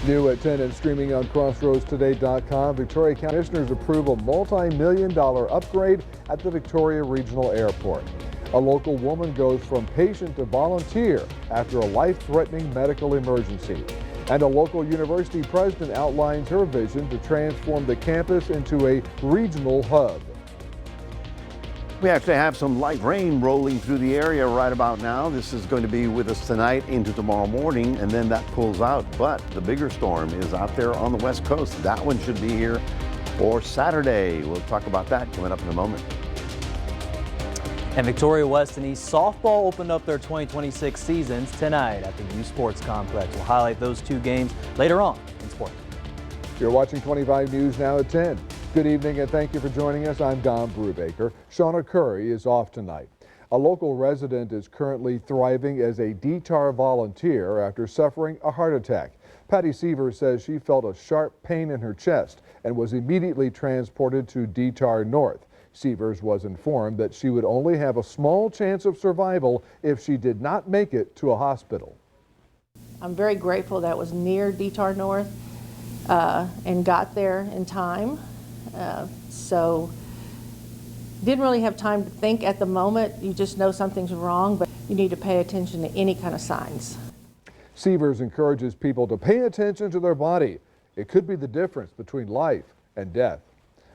New at 10 and streaming on crossroadstoday.com, Victoria County Commissioners approve a multi-million-dollar upgrade at the Victoria Regional Airport. A local woman goes from patient to volunteer after a life-threatening medical emergency. And a local university president outlines her vision to transform the campus into a regional hub. We actually have some light rain rolling through the area right about now. This is going to be with us tonight into tomorrow morning, and then that pulls out. But the bigger storm is out there on the west coast. That one should be here for Saturday. We'll talk about that coming up in a moment. And Victoria West and East softball opened up their 2026 seasons tonight at the U Sports Complex. We'll highlight those two games later on in sport. You're watching 25 News now at 10. Good evening and thank you for joining us. I'm Don Brubaker. Shauna Curry is off tonight. A local resident is currently thriving as a DTAR volunteer after suffering a heart attack. Patty Seaver says she felt a sharp pain in her chest and was immediately transported to DTAR North. Severs was informed that she would only have a small chance of survival if she did not make it to a hospital. I'm very grateful that was near DTAR North and got there in time. So didn't really have time to think at the moment. You just know something's wrong, but you need to pay attention to any kind of signs. Severs encourages people to pay attention to their body. It could be the difference between life and death.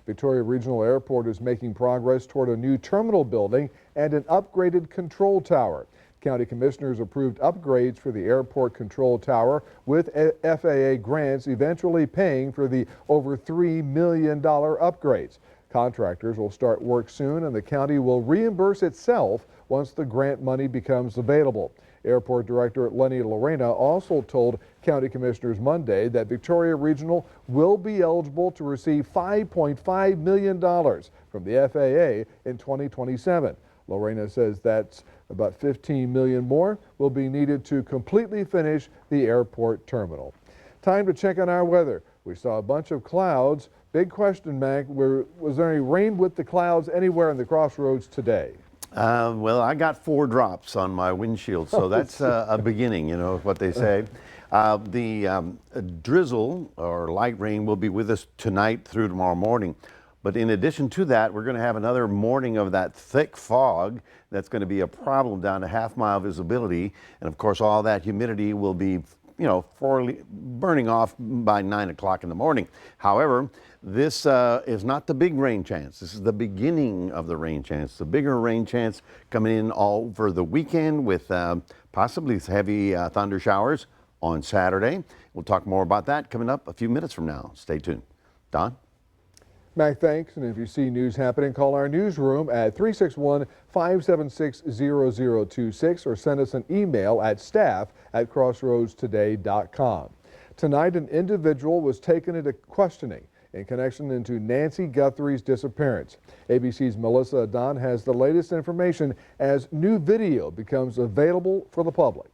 Victoria Regional Airport is making progress toward a new terminal building and an upgraded control tower. County commissioners approved upgrades for the airport control tower with FAA grants eventually paying for the over $3 million upgrades. Contractors will start work soon and the county will reimburse itself once the grant money becomes available. Airport Director Lenny Lorena also told county commissioners Monday that Victoria Regional will be eligible to receive $5.5 million from the FAA in 2027. Lorena says that's about $15 million more will be needed to completely finish the airport terminal. Time to check on our weather. We saw a bunch of clouds. Big question, Mac, was there any rain with the clouds anywhere in the crossroads today? Well, I got 4 drops on my windshield, so that's a beginning, you know what they say. The drizzle or light rain will be with us tonight through tomorrow morning. But in addition to that, we're going to have another morning of that thick fog that's going to be a problem down to half-mile visibility. And of course, all that humidity will be, burning off by 9 o'clock in the morning. However, this is not the big rain chance. This is the beginning of the rain chance. The bigger rain chance coming in all over the weekend with possibly heavy thunder showers on Saturday. We'll talk more about that coming up a few minutes from now. Stay tuned. Don? Mac, thanks. And if you see news happening, call our newsroom at 361-576-0026 or send us an email at staff@crossroadstoday.com. Tonight, an individual was taken into questioning in connection into Nancy Guthrie's disappearance. ABC's Melissa Adon has the latest information as new video becomes available for the public.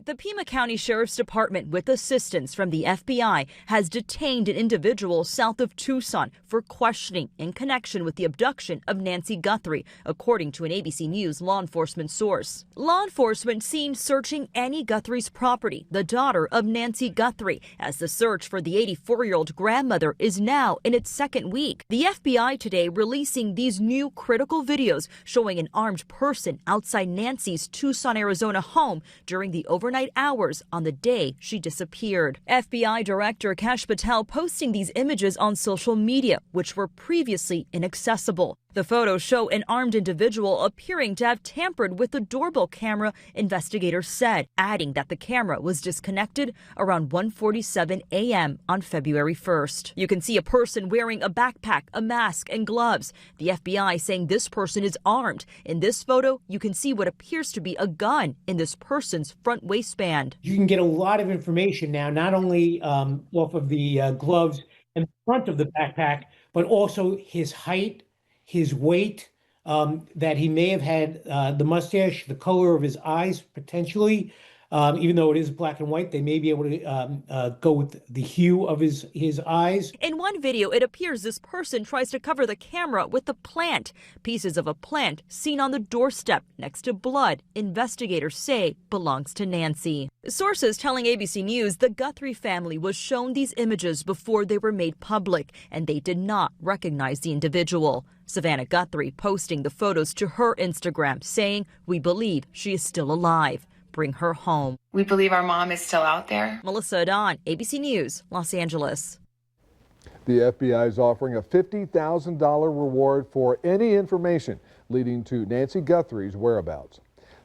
The Pima County Sheriff's Department, with assistance from the FBI, has detained an individual south of Tucson for questioning in connection with the abduction of Nancy Guthrie, according to an ABC News law enforcement source. Law enforcement seen searching Annie Guthrie's property, the daughter of Nancy Guthrie, as the search for the 84-year-old grandmother is now in its second week. The FBI today releasing these new critical videos showing an armed person outside Nancy's Tucson, Arizona home during the overnight hours on the day she disappeared. FBI Director Kash Patel posting these images on social media, which were previously inaccessible. The photos show an armed individual appearing to have tampered with the doorbell camera, investigators said, adding that the camera was disconnected around 1:47 a.m. on February 1st. You can see a person wearing a backpack, a mask, and gloves. The FBI saying this person is armed. In this photo, you can see what appears to be a gun in this person's front waistband. You can get a lot of information now, not only off of the gloves and the front of the backpack, but also his height, his weight, that he may have had the mustache, the color of his eyes, potentially. Even though it is black and white, they may be able to go with the hue of his eyes. In one video, it appears this person tries to cover the camera with a plant. Pieces of a plant seen on the doorstep next to blood investigators say belongs to Nancy. Sources telling ABC News the Guthrie family was shown these images before they were made public, and they did not recognize the individual. Savannah Guthrie posting the photos to her Instagram saying, "We believe she is still alive. Bring her home." We believe our mom is still out there. Melissa Adon, ABC News, Los Angeles. The FBI is offering a $50,000 reward for any information leading to Nancy Guthrie's whereabouts.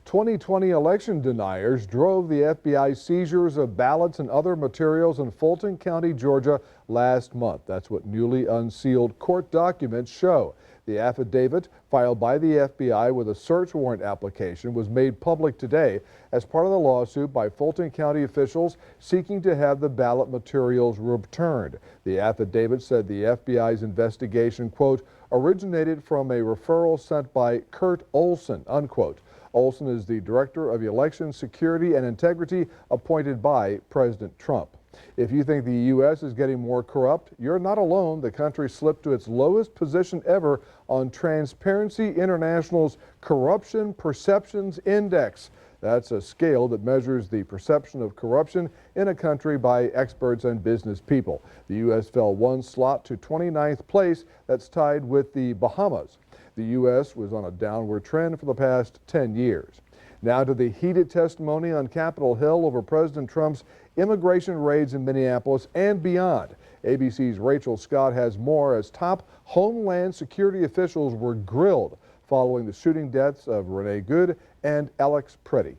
2020 election deniers drove the FBI's seizures of ballots and other materials in Fulton County, Georgia last month. That's what newly unsealed court documents show. The affidavit filed by the FBI with a search warrant application was made public today as part of the lawsuit by Fulton County officials seeking to have the ballot materials returned. The affidavit said the FBI's investigation, quote, originated from a referral sent by Kurt Olson, unquote. Olson is the director of election security and integrity appointed by President Trump. If you think the U.S. is getting more corrupt, you're not alone. The country slipped to its lowest position ever on Transparency International's Corruption Perceptions Index. That's a scale that measures the perception of corruption in a country by experts and business people. The U.S. fell one slot to 29th place. That's tied with the Bahamas. The U.S. was on a downward trend for the past 10 years. Now to the heated testimony on Capitol Hill over President Trump's immigration raids in Minneapolis and beyond. ABC's Rachel Scott has more as top Homeland Security officials were grilled following the shooting deaths of Renee Good and Alex Preddy.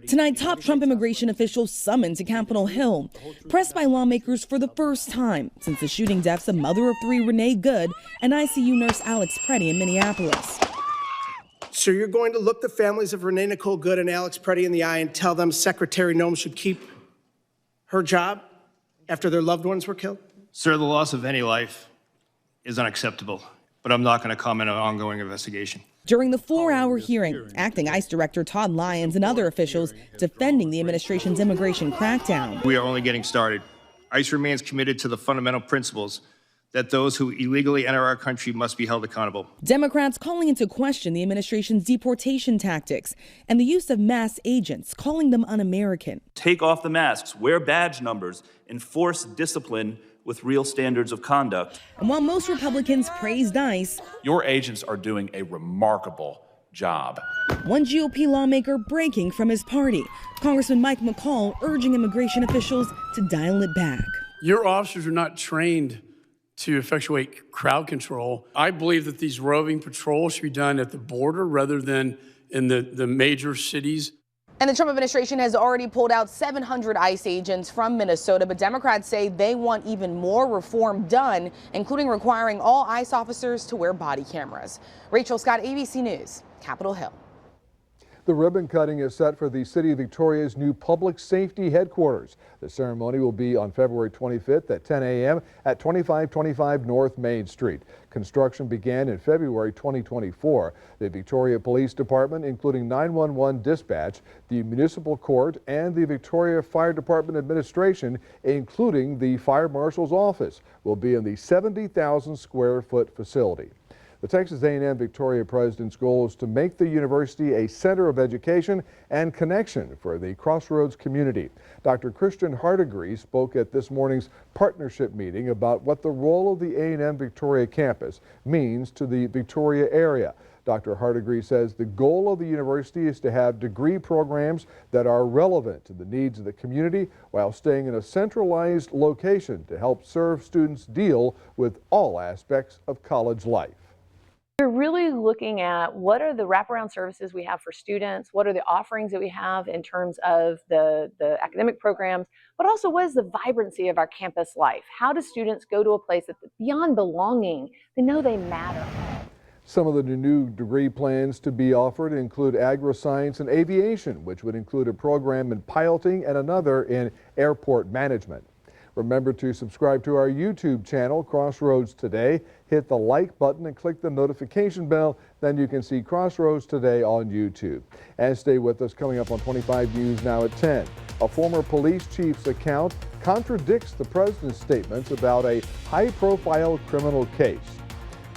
Tonight, top Trump immigration officials summoned to Capitol Hill, pressed by lawmakers for the first time since the shooting deaths of mother of three Renee Good and ICU nurse Alex Preddy in Minneapolis. So you're going to look the families of Renee Nicole Good and Alex Preddy in the eye and tell them Secretary Noem should keep her job after their loved ones were killed? Sir, the loss of any life is unacceptable, but I'm not going to comment on an ongoing investigation. During the 4-hour hearing, acting ICE Director Todd Lyons and other officials defending the administration's immigration crackdown. We are only getting started. ICE remains committed to the fundamental principles that those who illegally enter our country must be held accountable. Democrats calling into question the administration's deportation tactics and the use of mass agents, calling them un-American. Take off the masks, wear badge numbers, enforce discipline with real standards of conduct. And while most Republicans praised ICE, your agents are doing a remarkable job. One GOP lawmaker breaking from his party, Congressman Mike McCall urging immigration officials to dial it back. Your officers are not trained to effectuate crowd control. I believe that these roving patrols should be done at the border rather than in the major cities. And the Trump administration has already pulled out 700 ICE agents from Minnesota, but Democrats say they want even more reform done, including requiring all ICE officers to wear body cameras. Rachel Scott, ABC News, Capitol Hill. The ribbon cutting is set for the City of Victoria's new public safety headquarters. The ceremony will be on February 25th at 10 a.m. at 2525 North Main Street. Construction began in February 2024. The Victoria Police Department, including 911 dispatch, the municipal court, and the Victoria Fire Department administration, including the fire marshal's office, will be in the 70,000 square foot facility. The Texas A&M Victoria president's goal is to make the university a center of education and connection for the Crossroads community. Dr. Christian Hardigree spoke at this morning's partnership meeting about what the role of the A&M Victoria campus means to the Victoria area. Dr. Hardigree says the goal of the university is to have degree programs that are relevant to the needs of the community while staying in a centralized location to help serve students deal with all aspects of college life. We're really looking at what are the wraparound services we have for students, what are the offerings that we have in terms of the academic programs, but also what is the vibrancy of our campus life? How do students go to a place that beyond belonging, they know they matter? Some of the new degree plans to be offered include agri-science and aviation, which would include a program in piloting and another in airport management. Remember to subscribe to our YouTube channel, Crossroads Today. Hit the like button and click the notification bell. Then you can see Crossroads Today on YouTube. And stay with us. Coming up on 25 News now at 10. A former police chief's account contradicts the president's statements about a high-profile criminal case.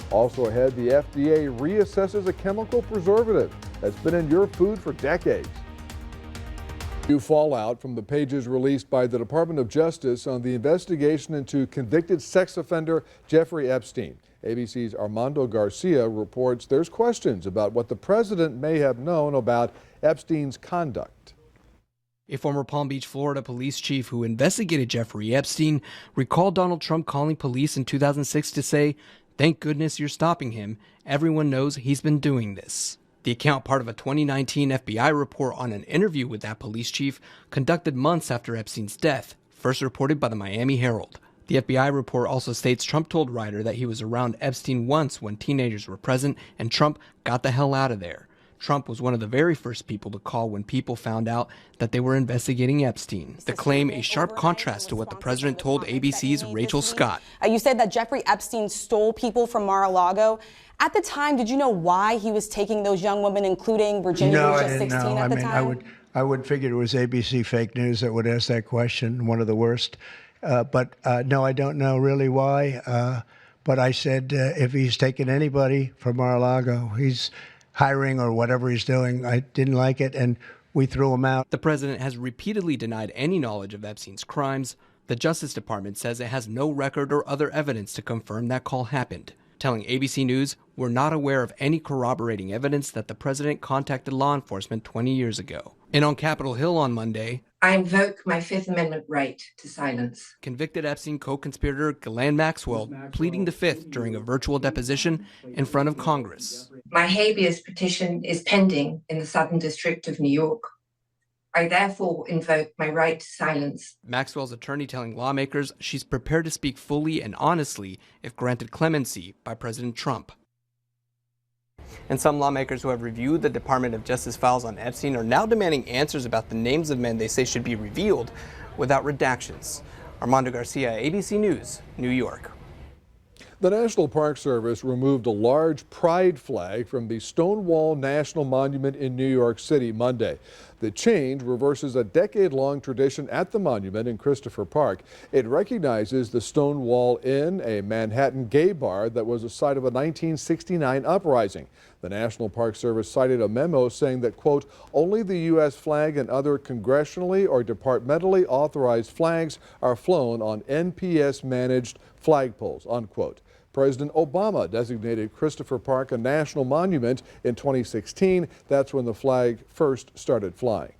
Also ahead, the FDA reassesses a chemical preservative that's been in your food for decades. New fallout from the pages released by the Department of Justice on the investigation into convicted sex offender Jeffrey Epstein. ABC's Armando Garcia reports there's questions about what the president may have known about Epstein's conduct. A former Palm Beach, Florida police chief who investigated Jeffrey Epstein recalled Donald Trump calling police in 2006 to say, "Thank goodness you're stopping him. Everyone knows he's been doing this." The account, part of a 2019 FBI report on an interview with that police chief conducted months after Epstein's death, first reported by the Miami Herald. The FBI report also states Trump told Ryder that he was around Epstein once when teenagers were present, and Trump got the hell out of there. Trump was one of the very first people to call when people found out that they were investigating Epstein. The claim a sharp contrast to what the president told ABC's Rachel Scott. You said that Jeffrey Epstein stole people from Mar-a-Lago. At the time, did you know why he was taking those young women, including Virginia, who was just 16 at the time? I would figure it was ABC fake news that would ask that question, one of the worst. But no, I don't know really why. But I said if he's taking anybody from Mar-a-Lago, he's hiring or whatever he's doing. I didn't like it, and we threw him out. The president has repeatedly denied any knowledge of Epstein's crimes. The Justice Department says it has no record or other evidence to confirm that call happened, telling ABC News, "We're not aware of any corroborating evidence that the president contacted law enforcement 20 years ago." And on Capitol Hill on Monday, I invoke my Fifth Amendment right to silence. Convicted Epstein co-conspirator Ghislaine Maxwell pleading the Fifth during a virtual deposition in front of Congress. My habeas petition is pending in the Southern District of New York. I therefore invoke my right to silence. Maxwell's attorney telling lawmakers she's prepared to speak fully and honestly if granted clemency by President Trump. And some lawmakers who have reviewed the Department of Justice files on Epstein are now demanding answers about the names of men they say should be revealed without redactions. Armando Garcia, ABC News, New York. The National Park Service removed a large pride flag from the Stonewall National Monument in New York City Monday. The change reverses a decade-long tradition at the monument in Christopher Park. It recognizes the Stonewall Inn, a Manhattan gay bar that was the site of a 1969 uprising. The National Park Service cited a memo saying that, quote, only the U.S. flag and other congressionally or departmentally authorized flags are flown on NPS-managed flagpoles, unquote. President Obama designated Christopher Park a national monument in 2016. That's when the flag first started flying.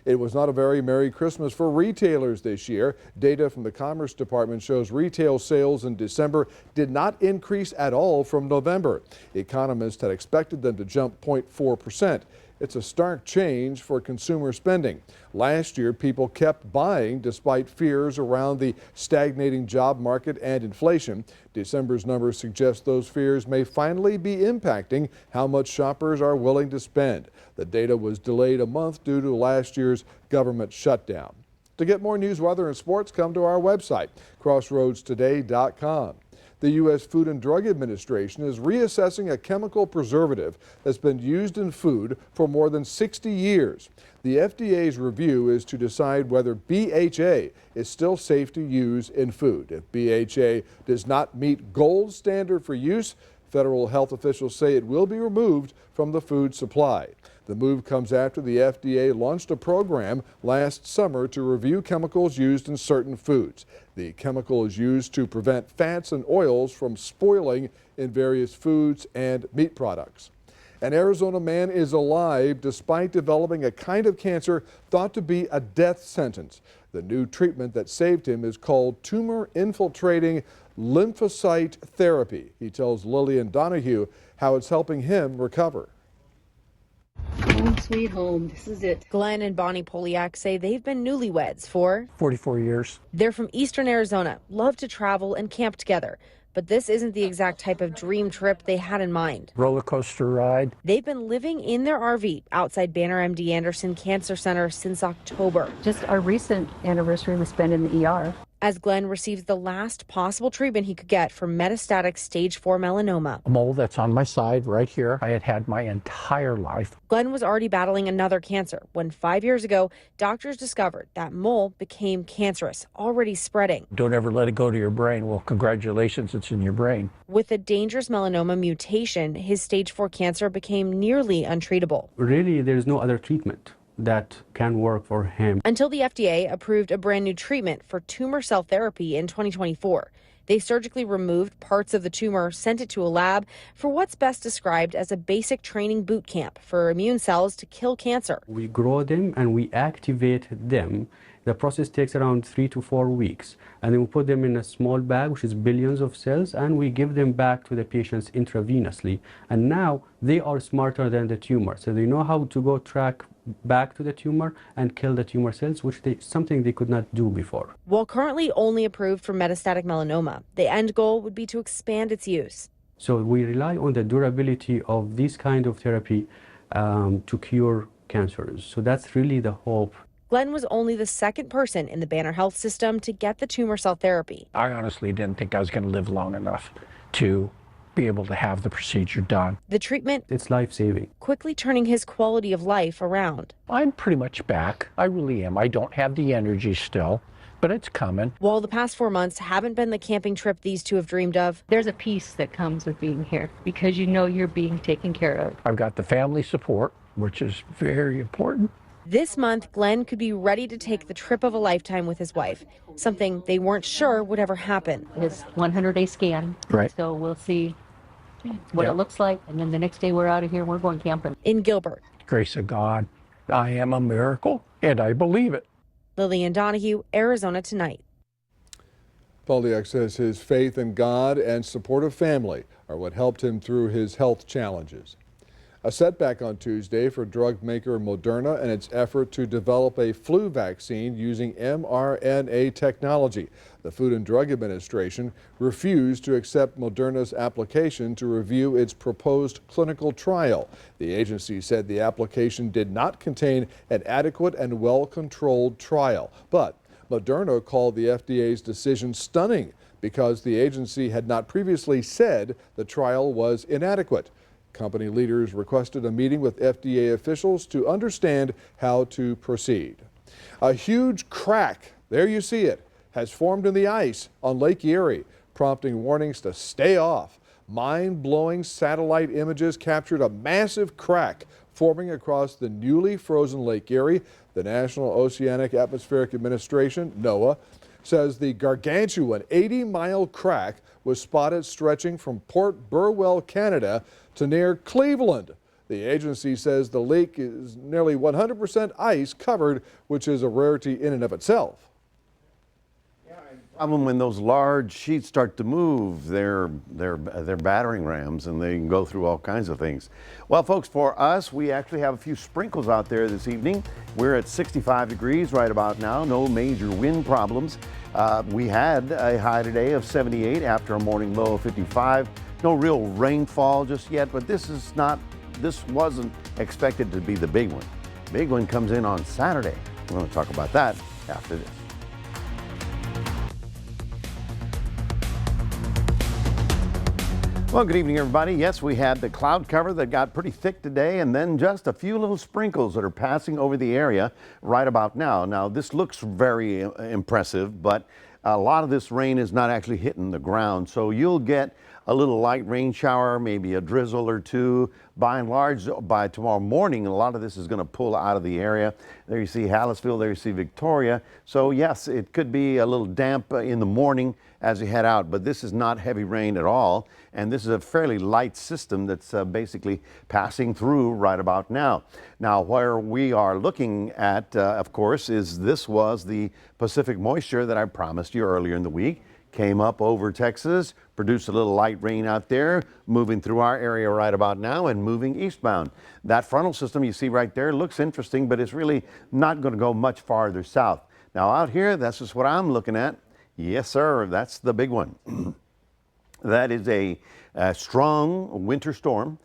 It was not a very Merry Christmas for retailers this year. Data from the Commerce Department shows retail sales in December did not increase at all from November. Economists had expected them to jump 0.4%. It's a stark change for consumer spending. Last year, people kept buying despite fears around the stagnating job market and inflation. December's numbers suggest those fears may finally be impacting how much shoppers are willing to spend. The data was delayed a month due to last year's government shutdown. To get more news, weather, and sports, come to our website, crossroadstoday.com. The U.S. Food and Drug Administration is reassessing a chemical preservative that's been used in food for more than 60 years. The FDA's review is to decide whether BHA is still safe to use in food. If BHA does not meet gold standard for use, federal health officials say it will be removed from the food supply. The move comes after the FDA launched a program last summer to review chemicals used in certain foods. The chemical is used to prevent fats and oils from spoiling in various foods and meat products. An Arizona man is alive despite developing a kind of cancer thought to be a death sentence. The new treatment that saved him is called tumor-infiltrating lymphocyte therapy. He tells Lillian Donahue how it's helping him recover. Home sweet home. This is it. Glenn and Bonnie Poliak say they've been newlyweds for 44 years. They're from eastern Arizona, love to travel and camp together. But this isn't the exact type of dream trip they had in mind. Roller coaster ride. They've been living in their RV outside Banner MD Anderson Cancer Center since October. Just our recent anniversary was spent in the ER. as Glenn receives the last possible treatment he could get for metastatic stage 4 melanoma. A mole that's on my side right here, I had had my entire life. Glenn was already battling another cancer when 5 years ago, doctors discovered that mole became cancerous, already spreading. Don't ever let it go to your brain. Well, congratulations, it's in your brain. With a dangerous melanoma mutation, his stage 4 cancer became nearly untreatable. Really, there's no other treatment that can work for him. Until the FDA approved a brand new treatment for tumor cell therapy in 2024. They surgically removed parts of the tumor, sent it to a lab for what's best described as a basic training boot camp for immune cells to kill cancer. We grow them and we activate them. The process takes around 3 to 4 weeks. And then we put them in a small bag, which is billions of cells, and we give them back to the patients intravenously. And now they are smarter than the tumor. So they know how to go track back to the tumor and kill the tumor cells, which something they could not do before. While currently only approved for metastatic melanoma, the end goal would be to expand its use. So we rely on the durability of this kind of therapy to cure cancers. So that's really the hope. Glenn was only the second person in the Banner Health system to get the tumor cell therapy. I honestly didn't think I was going to live long enough to be able to have the procedure done. The treatment, it's life-saving, quickly turning his quality of life around. I'm pretty much back. I really am. I don't have the energy still, but it's coming. While the past 4 months haven't been the camping trip these two have dreamed of, there's a peace that comes with being here because you know you're being taken care of. I've got the family support, which is very important. This month, Glenn could be ready to take the trip of a lifetime with his wife, something they weren't sure would ever happen. His 100-day scan. Right. So we'll see what it looks like, and then the next day we're out of here, we're going camping. In Gilbert. Grace of God, I am a miracle, and I believe it. Lillian Donahue, Arizona Tonight. Polyak says his faith in God and supportive family are what helped him through his health challenges. A setback on Tuesday for drug maker Moderna and its effort to develop a flu vaccine using mRNA technology. The Food and Drug Administration refused to accept Moderna's application to review its proposed clinical trial. The agency said the application did not contain an adequate and well-controlled trial. But Moderna called the FDA's decision stunning because the agency had not previously said the trial was inadequate. Company leaders requested a meeting with FDA officials to understand how to proceed. A huge crack, there you see it, has formed in the ice on Lake Erie, prompting warnings to stay off. Mind-blowing satellite images captured a massive crack forming across the newly frozen Lake Erie. The National Oceanic Atmospheric Administration, NOAA, says the gargantuan 80-mile crack was spotted stretching from Port Burwell, Canada, to near Cleveland. The agency says the lake is nearly 100% ice covered, which is a rarity in and of itself. Problem when those large sheets start to move, they're battering rams, and they can go through all kinds of things. Well, folks, for us, we actually have a few sprinkles out there this evening. We're at 65 degrees right about now, no major wind problems. We had a high today of 78 after a morning low of 55. No real rainfall just yet, but this wasn't expected to be the big one. Big one comes in on Saturday. We're going to talk about that after this. Well, good evening, everybody. Yes, we had the cloud cover that got pretty thick today, and then just a few little sprinkles that are passing over the area right about now. Now, this looks very impressive, but a lot of this rain is not actually hitting the ground, so you'll get a little light rain shower, maybe a drizzle or two. By and large, by tomorrow morning, a lot of this is going to pull out of the area. There you see Hallisville, there you see Victoria. So yes, it could be a little damp in the morning as you head out, but this is not heavy rain at all. And this is a fairly light system that's basically passing through right about now. Now, where we are looking at, of course, this was the Pacific moisture that I promised you earlier in the week. Came up over Texas, produced a little light rain out there, moving through our area right about now and moving eastbound. That frontal system you see right there looks interesting, but it's really not going to go much farther south. Now out here, that's just what I'm looking at. Yes, sir, that's the big one. That is a strong winter storm,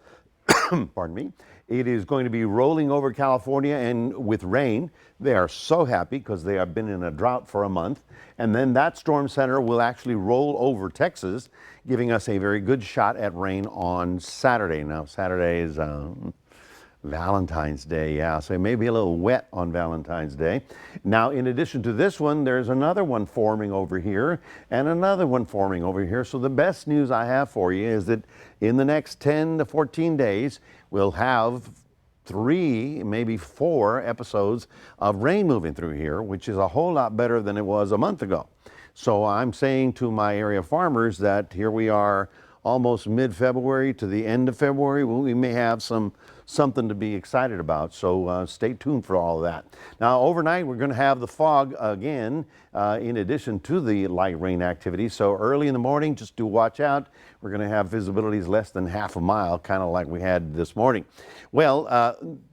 pardon me. It is going to be rolling over California and with rain. They are so happy because they have been in a drought for a month. And then that storm center will actually roll over Texas, giving us a very good shot at rain on Saturday. Now, Saturday is Valentine's Day, yeah, so it may be a little wet on Valentine's Day. Now, in addition to this one, there's another one forming over here and another one forming over here. So the best news I have for you is that in the next 10 to 14 days, we'll have 3, maybe 4 episodes of rain moving through here, which is a whole lot better than it was a month ago. So I'm saying to my area farmers that here we are almost mid-February to the end of February. Well, we may have something to be excited about. So stay tuned for all of that. Now, overnight, we're going to have the fog again, in addition to the light rain activity. So early in the morning, just do watch out. We're going to have visibilities less than half a mile, kind of like we had this morning. Well,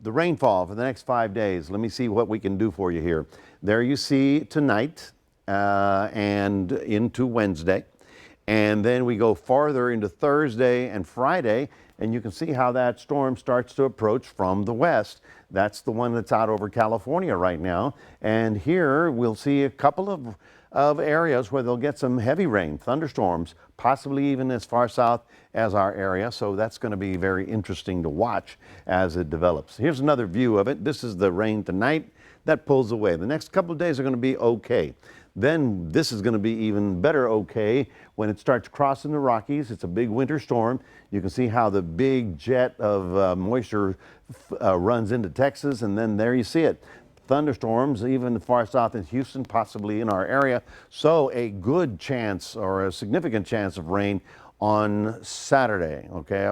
the rainfall for the next 5 days, let me see what we can do for you here. There you see tonight and into Wednesday. And then we go farther into Thursday and Friday, and you can see how that storm starts to approach from the west. That's the one that's out over California right now. And here we'll see a couple of areas where they'll get some heavy rain, thunderstorms, possibly even as far south as our area. So that's going to be very interesting to watch as it develops. Here's another view of it. This is the rain tonight that pulls away. The next couple of days are going to be okay. Then this is going to be even better okay when it starts crossing the Rockies. It's a big winter storm. You can see how the big jet of moisture runs into Texas, and then there you see it. Thunderstorms even far south in Houston, possibly in our area. So a good chance or a significant chance of rain on Saturday. Okay,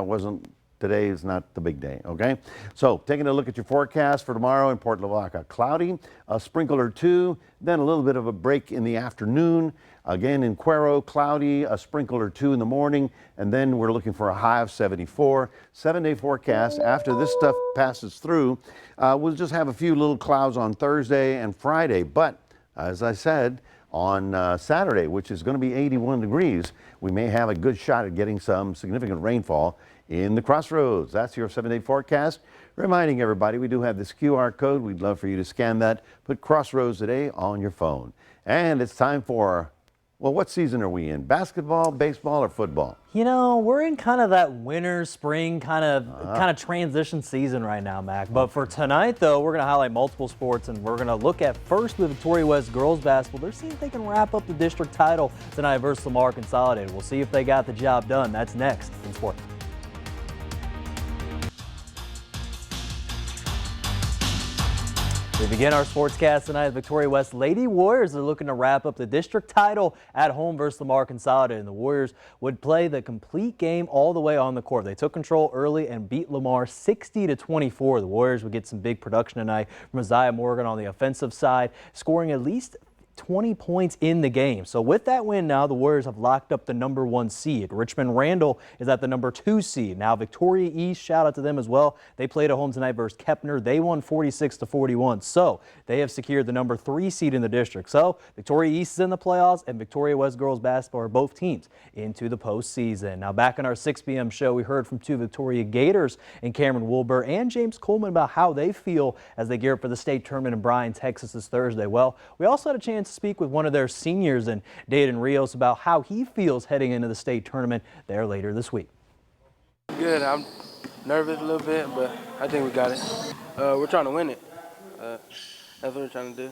today is not the big day, okay? So taking a look at your forecast for tomorrow in Port Lavaca, cloudy, a sprinkle or two, then a little bit of a break in the afternoon. Again in Cuero, cloudy, a sprinkle or two in the morning, and then we're looking for a high of 74. 7-day forecast. After this stuff passes through, we'll just have a few little clouds on Thursday and Friday, but as I said, on Saturday, which is going to be 81 degrees, we may have a good shot at getting some significant rainfall in the Crossroads. That's your 7-day forecast. Reminding everybody, we do have this QR code. We'd love for you to scan that. Put Crossroads today on your phone. And it's time for, well, what season are we in? Basketball, baseball, or football? You know, we're in kind of that winter, spring kind of transition season right now, Mac. But for tonight, though, we're going to highlight multiple sports, and we're going to look at first the Victoria West girls basketball. They're seeing if they can wrap up the district title tonight versus Lamar Consolidated. We'll see if they got the job done. That's next in sport. We begin our sportscast tonight. The Victoria West Lady Warriors are looking to wrap up the district title at home versus Lamar Consolidated. And the Warriors would play the complete game all the way on the court. They took control early and beat Lamar 60-24. The Warriors would get some big production tonight from Isaiah Morgan on the offensive side, scoring at least 20 points in the game. So with that win now, the Warriors have locked up the #1 seed. Richmond Randall is at the #2 seed. Now Victoria East, shout out to them as well. They played at home tonight versus Kepner. They won 46-41. So they have secured the #3 seed in the district. So Victoria East is in the playoffs and Victoria West girls basketball are both teams into the postseason. Now back on our 6 p.m. show, we heard from 2 Victoria Gators and Cameron Wilbur and James Coleman about how they feel as they gear up for the state tournament in Bryan, Texas this Thursday. Well, we also had a chance to speak with one of their seniors in Dayton Rios about how he feels heading into the state tournament there later this week. Good. I'm nervous a little bit, but I think we got it. We're trying to win it. That's what we're trying to do.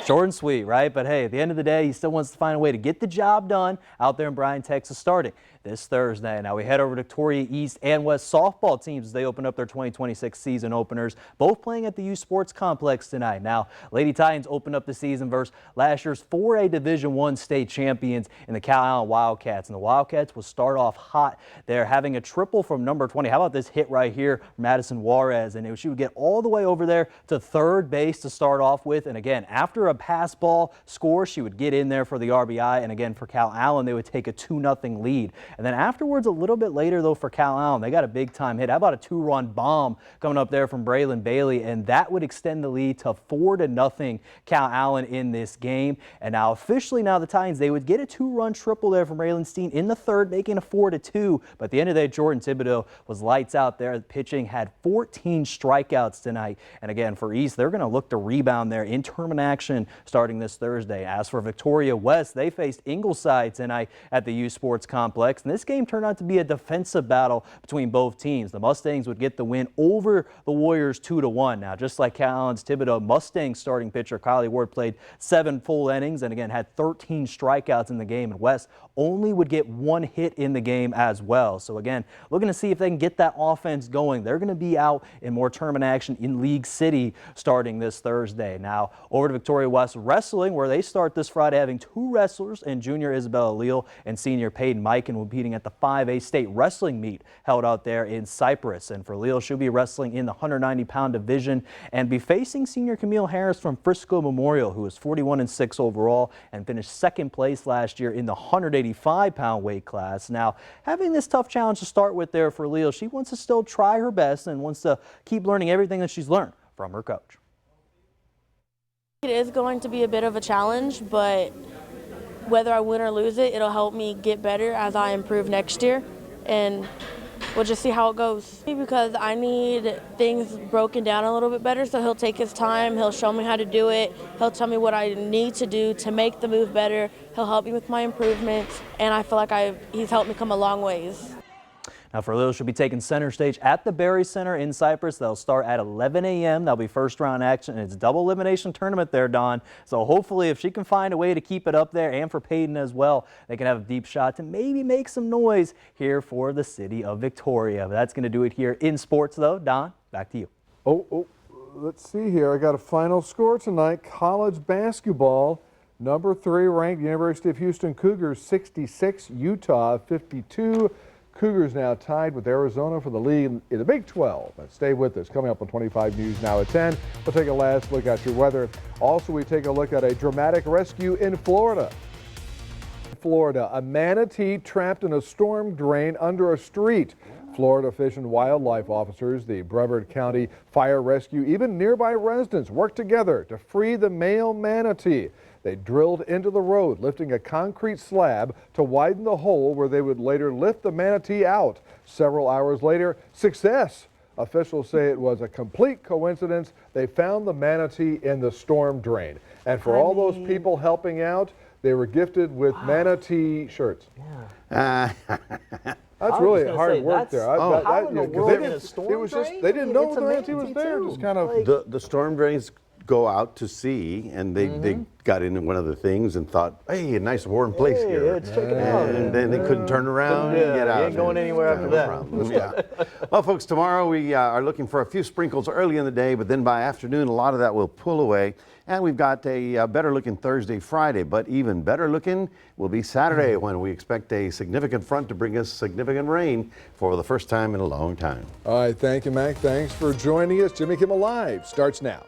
Short and sweet, right? But hey, at the end of the day, he still wants to find a way to get the job done out there in Bryan, Texas, starting this Thursday. Now we head over to Victoria East and West softball teams as they open up their 2026 season openers, both playing at the U Sports Complex tonight. Now, Lady Titans open up the season versus last year's 4A Division I state champions in the Cal Allen Wildcats. And the Wildcats will start off hot. They're having a triple from #20. How about this hit right here, Madison Juarez? And she would get all the way over there to third base to start off with. And again, after a pass ball score, she would get in there for the RBI. And again, for Cal Allen, they would take a 2-0 lead. And then afterwards, a little bit later, though, for Cal Allen, they got a big-time hit. How about a 2-run bomb coming up there from Braylon Bailey? And that would extend the lead to 4-0 Cal Allen in this game. And now officially, now the Titans, they would get a 2-run triple there from Raylan Steen in the third, making a 4-2. But at the end of the day, Jordan Thibodeau was lights out there. The pitching had 14 strikeouts tonight. And again, for East, they're going to look to rebound there in tournament action starting this Thursday. As for Victoria West, they faced Ingleside tonight at the U Sports Complex. And this game turned out to be a defensive battle between both teams. The Mustangs would get the win over the Warriors 2-1. Now, just like Cal Allen's Thibodeau, Mustangs starting pitcher Kylie Ward played 7 full innings and again had 13 strikeouts in the game. And West only would get 1 hit in the game as well. So again, looking to see if they can get that offense going. They're going to be out in more tournament action in League City starting this Thursday. Now over to Victoria West Wrestling, where they start this Friday having 2 wrestlers in junior Isabella Leal and senior Peyton Mikan will be competing at the 5A state wrestling meet held out there in Cyprus. And for Leal, she'll be wrestling in the 190-pound division and be facing senior Camille Harris from Frisco Memorial, who is 41-6 overall and finished 2nd place last year in the 185-pound weight class. Now, having this tough challenge to start with there for Leal, she wants to still try her best and wants to keep learning everything that she's learned from her coach. It is going to be a bit of a challenge, but whether I win or lose it, it'll help me get better as I improve next year, and we'll just see how it goes. Because I need things broken down a little bit better, so he'll take his time, he'll show me how to do it, he'll tell me what I need to do to make the move better, he'll help me with my improvements, and I feel like he's helped me come a long ways. Now for Leal, she'll be taking center stage at the Berry Center in Cyprus. They'll start at 11 a.m. That'll be first round action, and it's double elimination tournament there, Don. So hopefully if she can find a way to keep it up there, and for Peyton as well, they can have a deep shot to maybe make some noise here for the city of Victoria. But that's going to do it here in sports, though. Don, back to you. Let's see here. I got a final score tonight. College basketball, number 3 ranked University of Houston Cougars 66, Utah 52. Cougars now tied with Arizona for the lead in the Big 12. And stay with us. Coming up on 25 News now at 10. We'll take a last look at your weather. Also, we take a look at a dramatic rescue in Florida. Florida, a manatee trapped in a storm drain under a street. Florida Fish and Wildlife officers, the Brevard County Fire Rescue, even nearby residents worked together to free the male manatee. They drilled into the road, lifting a concrete slab to widen the hole where they would later lift the manatee out. Several hours later, success. Officials say it was a complete coincidence. They found the manatee in the storm drain. And for all those people helping out, they were gifted with manatee shirts. Yeah. That's really hard work there. How in the world in a storm drain? They didn't know the manatee was there. Just kind of the storm drains go out to sea, and they got into one of the things and thought, hey, a nice warm place here. Let's check it out. And then they couldn't turn around and get out. Ain't going anywhere after that. Yeah. Well, folks, tomorrow we are looking for a few sprinkles early in the day, but then by afternoon, a lot of that will pull away. And we've got a better looking Thursday, Friday, but even better looking will be Saturday when we expect a significant front to bring us significant rain for the first time in a long time. All right, thank you, Mac. Thanks for joining us. Jimmy Kimmel Live starts now.